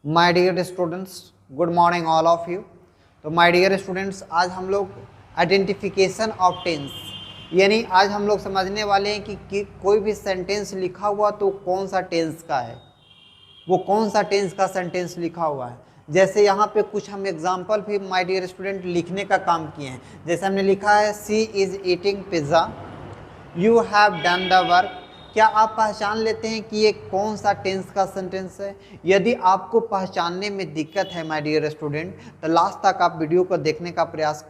My dear students, good morning all of you. तो my dear students, आज हम लोग आइडेंटिफिकेशन ऑफ टेंस यानी आज हम लोग समझने वाले हैं कि कोई भी सेंटेंस लिखा हुआ तो कौन सा टेंस का है, वो कौन सा टेंस का सेंटेंस लिखा हुआ है। जैसे यहाँ पे कुछ हम एग्जाम्पल भी माय डियर स्टूडेंट लिखने का काम किए हैं। जैसे हमने लिखा है she is eating pizza, you have done the work. क्या आप पहचान लेते हैं कि ये कौन सा टेंस का सेंटेंस है? यदि आपको पहचानने में दिक्कत है माय डियर स्टूडेंट, तो लास्ट तक आप वीडियो को देखने का प्रयास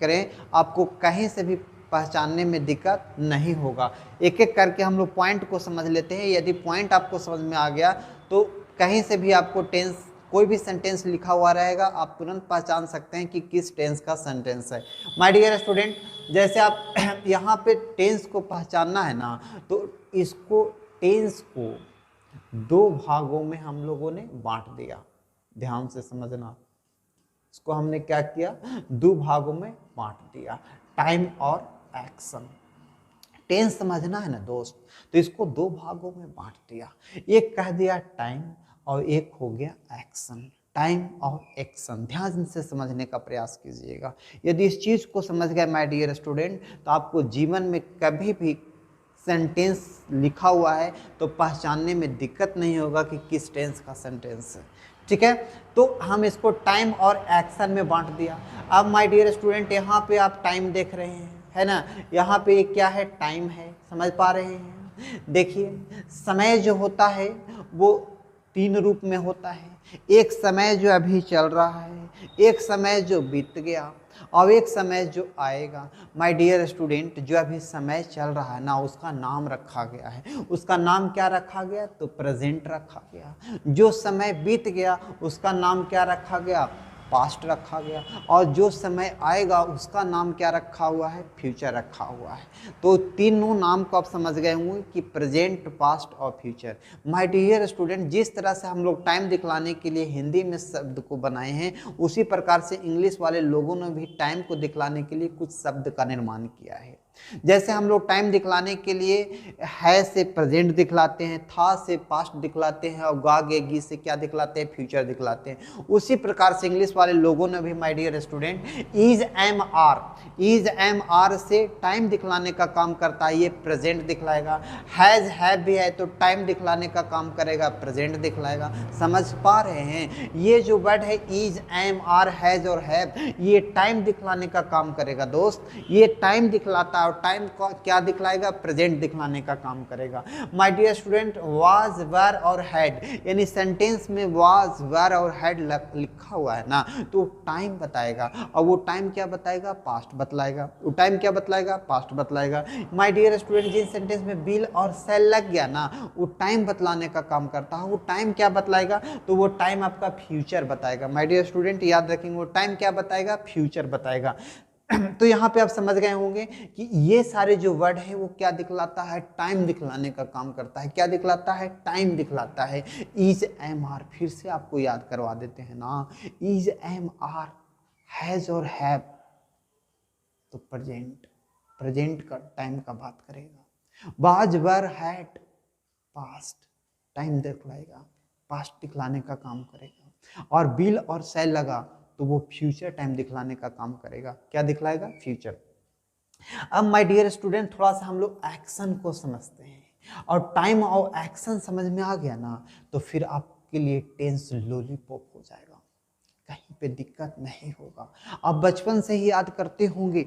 करें, आपको कहीं से भी पहचानने में दिक्कत नहीं होगा। एक एक करके हम लोग पॉइंट को समझ लेते हैं। यदि पॉइंट आपको समझ में आ गया तो कहीं से भी आपको टेंस, कोई भी सेंटेंस लिखा हुआ रहेगा, आप तुरंत पहचान सकते हैं कि किस टेंस का सेंटेंस है। माय डियर स्टूडेंट, जैसे आप यहाँ पे टेंस को पहचानना है ना, तो इसको टेंस को दो भागों में हम लोगों ने बांट दिया। ध्यान से समझना, इसको हमने क्या किया, दो भागों में बांट दिया, टाइम और एक्शन। टेंस समझना है ना दोस्त, तो इसको दो भागों में बांट दिया। एक कह दिया टाइम और एक हो गया एक्शन। टाइम और एक्शन, ध्यान से समझने का प्रयास कीजिएगा। यदि इस चीज़ को समझ गए माय डियर स्टूडेंट, तो आपको जीवन में कभी भी सेंटेंस लिखा हुआ है तो पहचानने में दिक्कत नहीं होगा कि किस टेंस का सेंटेंस है। ठीक है, तो हम इसको टाइम और एक्शन में बांट दिया। अब माय डियर स्टूडेंट, यहाँ पे आप टाइम देख रहे हैं, है ना, यहाँ पे क्या है, टाइम है। समझ पा रहे हैं? देखिए, समय जो होता है वो तीन रूप में होता है। एक समय जो अभी चल रहा है, एक समय जो बीत गया, और एक समय जो आएगा। माय डियर स्टूडेंट, जो अभी समय चल रहा है ना, उसका नाम रखा गया है। उसका नाम क्या रखा गया? तो प्रेजेंट रखा गया। जो समय बीत गया उसका नाम क्या रखा गया? पास्ट रखा गया। और जो समय आएगा उसका नाम क्या रखा हुआ है? फ्यूचर रखा हुआ है। तो तीनों नाम को आप समझ गए होंगे कि प्रेजेंट, पास्ट और फ्यूचर। माय डियर स्टूडेंट, जिस तरह से हम लोग टाइम दिखलाने के लिए हिंदी में शब्द को बनाए हैं, उसी प्रकार से इंग्लिश वाले लोगों ने भी टाइम को दिखलाने के लिए कुछ शब्द का निर्माण किया है। जैसे हम लोग टाइम दिखलाने के लिए है से प्रेजेंट दिखलाते हैं, था से पास्ट दिखलाते हैं, और गा गे गी से क्या दिखलाते हैं? फ्यूचर दिखलाते हैं। उसी प्रकार से इंग्लिश वाले लोगों ने भी my dear student is M R से टाइम दिखलाने का काम करता है, ये प्रेजेंट दिखलाएगा। हैज हैव भी है तो टाइम दिखलाने का काम करेगा, प्रेजेंट दिखलाएगा। समझ पा रहे हैं? ये जो वर्ड है इज, एम, आर, हैज और हैव, ये टाइम दिखलाने का काम करेगा दोस्त। ये टाइम दिखलाता है और टाइम को क्या दिखलाएगा? प्रेजेंट दिखलाने का काम करेगा। माय डियर स्टूडेंट, वाज, वर और हैड, यानी सेंटेंस में वाज, वर और हैड लिखा हुआ है ना, तो टाइम बताएगा। और वो टाइम क्या बताएगा? पास्ट बतलाएगा। वो टाइम क्या बतलाएगा? पास्ट बतलाएगा। माय डियर स्टूडेंट, जिस सेंटेंस में बिल और सेल लग गया ना, वो टाइम बतलाने का काम करता है। वो टाइम क्या बतलाएगा? तो वो टाइम आपका फ्यूचर बताएगा। माय डियर स्टूडेंट, याद रखेंगे, वो टाइम क्या बताएगा? फ्यूचर बताएगा। तो यहाँ पे आप समझ गए होंगे कि ये सारे जो वर्ड है वो क्या दिखलाता है? टाइम दिखलाने का काम करता है। क्या दिखलाता है? टाइम दिखलाता है। इज, एम, आर, फिर से आपको याद करवा देते हैं ना, इज, एम, आर, हैज और हैव, तो प्रेजेंट का टाइम का बात करेगा। Was, were, had, past, time दिखलाएगा, पास्ट दिखलाने का काम करेगा। और बिल और सेल लगा तो वो फ्यूचर टाइम दिखलाने का काम करेगा। क्या दिखलाएगा? फ्यूचर। अब माय डियर स्टूडेंट, थोड़ा सा हम लोग एक्शन को समझते हैं। और टाइम और एक्शन समझ में आ गया ना, तो फिर आपके लिए टेंस लॉलीपॉप हो जाएगा, कहीं पे दिक्कत नहीं होगा। आप बचपन से ही याद करते होंगे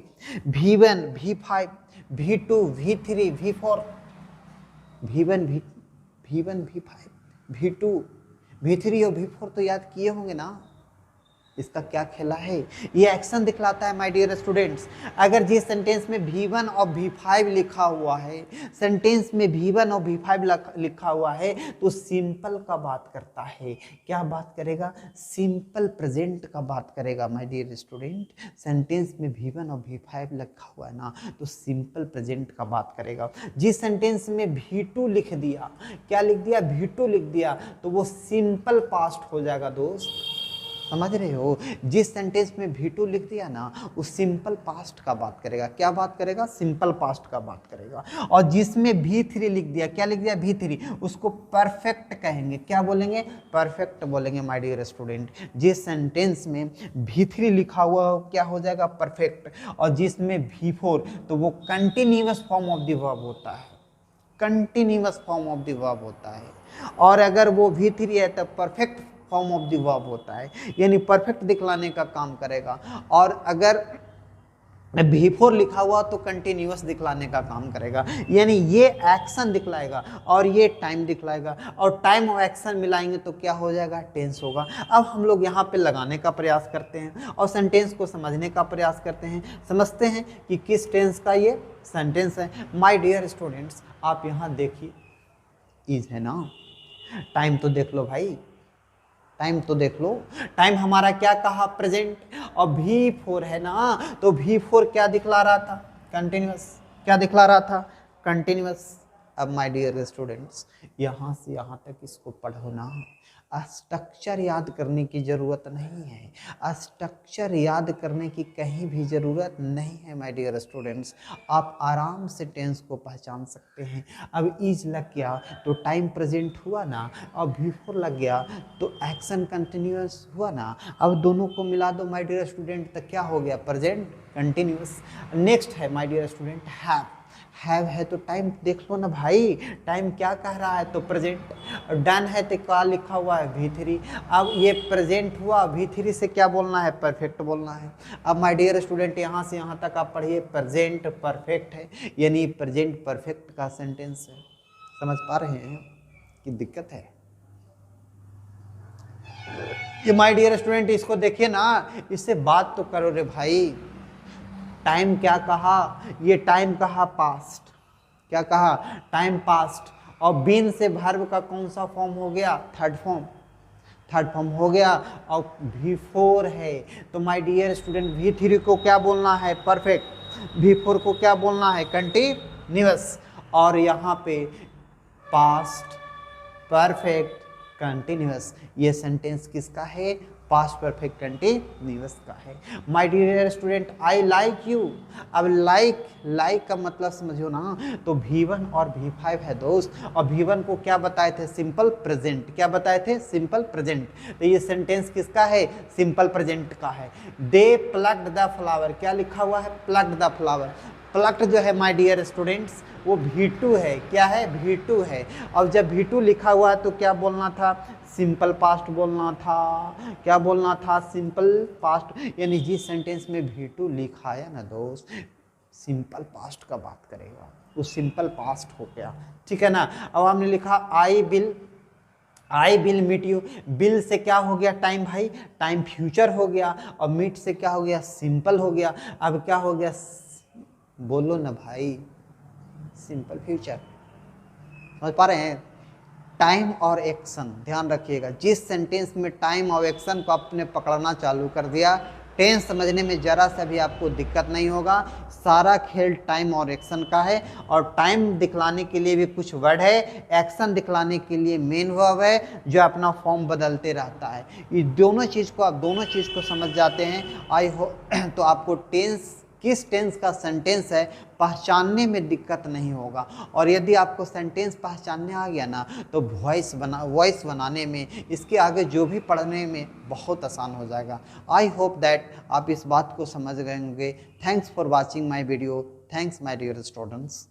V1, V5, V2, V3, V4, V1, V5, V2, V3 और V4 तो याद किए होंगे ना। इसका क्या खेला है? ये एक्शन दिखलाता है माय डियर स्टूडेंट्स। अगर जिस सेंटेंस में V1 और V5 लिखा हुआ है, सेंटेंस में V1 और V5 लिखा हुआ है, तो सिंपल का बात करता है। क्या बात करेगा? सिंपल प्रेजेंट का बात करेगा माय डियर स्टूडेंट। सेंटेंस में V1 और V5 लिखा हुआ है ना, तो सिंपल प्रेजेंट का बात करेगा। जिस सेंटेंस में V2 लिख दिया, क्या लिख दिया? V2 लिख दिया, तो वो सिंपल पास्ट हो जाएगा दोस्त। समझ रहे हो? जिस सेंटेंस में V2 लिख दिया ना, उस सिंपल पास्ट का बात करेगा। क्या बात करेगा? सिंपल पास्ट का बात करेगा। और जिसमें V3 लिख दिया, क्या लिख दिया? V3, उसको परफेक्ट कहेंगे। क्या बोलेंगे? परफेक्ट बोलेंगे माय डियर स्टूडेंट। जिस सेंटेंस में V3 लिखा हुआ हो, क्या हो जाएगा? परफेक्ट। और जिसमें V4, तो वो continuous form of the verb होता है, continuous form of the verb होता है। और अगर वो V3 है तो perfect form of the verb होता है, यानी परफेक्ट दिखलाने का काम करेगा। और अगर V4 लिखा हुआ तो कंटिन्यूअस दिखलाने का काम करेगा, यानी ये एक्शन दिखलाएगा और ये टाइम दिखलाएगा, और टाइम और एक्शन मिलाएंगे तो क्या हो जाएगा? टेंस होगा। अब हम लोग यहाँ पे लगाने का प्रयास करते हैं और सेंटेंस को समझने का प्रयास करते हैं, समझते हैं कि किस टेंस का ये सेंटेंस है। माय डियर स्टूडेंट्स, आप यहाँ देखिए, इज है ना, टाइम तो देख लो भाई, टाइम तो देख लो। टाइम हमारा क्या कहा? प्रेजेंट। और V4 है ना, तो V4 क्या दिखला रहा था? कंटिन्यूअस। क्या दिखला रहा था? कंटिन्यूअस। अब माय डियर स्टूडेंट्स, यहाँ से यहाँ तक इसको पढ़ो ना, स्ट्रक्चर याद करने की ज़रूरत नहीं है, स्ट्रक्चर याद करने की कहीं भी ज़रूरत नहीं है माय डियर स्टूडेंट्स। आप आराम से टेंस को पहचान सकते हैं। अब इज लग गया तो टाइम प्रेजेंट हुआ ना, और V4 लग गया तो एक्शन कंटिन्यूअस हुआ ना। अब दोनों को मिला दो माय डियर स्टूडेंट, तो क्या हो गया? Present continuous. नेक्स्ट है माय डियर स्टूडेंट हैव है तो टाइम देख लो ना भाई, टाइम क्या कह रहा है? तो प्रेजेंट। डन है तो क्या लिखा हुआ है? V3। अब ये प्रेजेंट हुआ, V3 से क्या बोलना है? परफेक्ट बोलना है। अब माय डियर स्टूडेंट, यहाँ से यहाँ तक आप पढ़िए, प्रेजेंट परफेक्ट है, यानी प्रेजेंट परफेक्ट का सेंटेंस है। समझ पा रहे हैं कि दिक्कत है? ये माय डियर स्टूडेंट, इसको देखिए ना, इससे बात तो करो रे भाई। टाइम क्या कहा? ये टाइम कहा पास्ट। क्या कहा? Time past. और बीन से वर्ब का कौन सा फॉर्म हो गया? Third form. थर्ड फॉर्म हो गया। और V4 है तो माय डियर स्टूडेंट, V3 को क्या बोलना है? परफेक्ट। V4 को क्या बोलना है? कंटिन्यूअस। और यहाँ पे पास्ट परफेक्ट कंटिन्यूअस, ये सेंटेंस किसका है? पास्ट परफेक्ट कंटिन्यूअस का है। My dear student, I like you. अब लाइक का मतलब समझो ना, तो V1 और V5 है दोस्त, और V1 को क्या बताए थे? Simple present. क्या बताए थे? Simple present. तो ये सेंटेंस किसका है? सिंपल प्रेजेंट का है। दे प्लक्ड द फ्लावर। क्या लिखा हुआ है? Plucked the flower. प्लक्ड जो है माय डियर स्टूडेंट्स, वो V2 है। क्या है? V2 है। और जब V2 लिखा हुआ है तो क्या बोलना था? सिंपल पास्ट बोलना था। क्या बोलना था? Simple past. यानी जिस सेंटेंस में V2 लिखा है ना दोस्त, सिंपल पास्ट का बात करेगा, वो सिंपल पास्ट हो गया। ठीक है ना? अब हमने लिखा I will meet you. Will से क्या हो गया? टाइम भाई, टाइम फ्यूचर हो गया, और मीट से क्या हो गया? सिंपल हो गया। अब क्या हो गया? बोलो ना भाई, सिंपल फ्यूचर। समझ पा रहे हैं? टाइम और एक्शन, ध्यान रखिएगा, जिस सेंटेंस में टाइम और एक्शन को आपने पकड़ना चालू कर दिया, टेंस समझने में जरा सा भी आपको दिक्कत नहीं होगा। सारा खेल टाइम और एक्शन का है, और टाइम दिखलाने के लिए भी कुछ वर्ड है, एक्शन दिखलाने के लिए मेन वर्ब है, जो अपना फॉर्म बदलते रहता है। ये दोनों चीज़ को, आप दोनों चीज़ को समझ जाते हैं, आई हो तो आपको टेंस किस टेंस का सेंटेंस है पहचानने में दिक्कत नहीं होगा। और यदि आपको सेंटेंस पहचानने आ गया ना, तो वॉइस बनाने में, इसके आगे जो भी पढ़ने में बहुत आसान हो जाएगा। आई होप दैट आप इस बात को समझ गए होंगे। Thanks for watching my video. Thanks my dear students.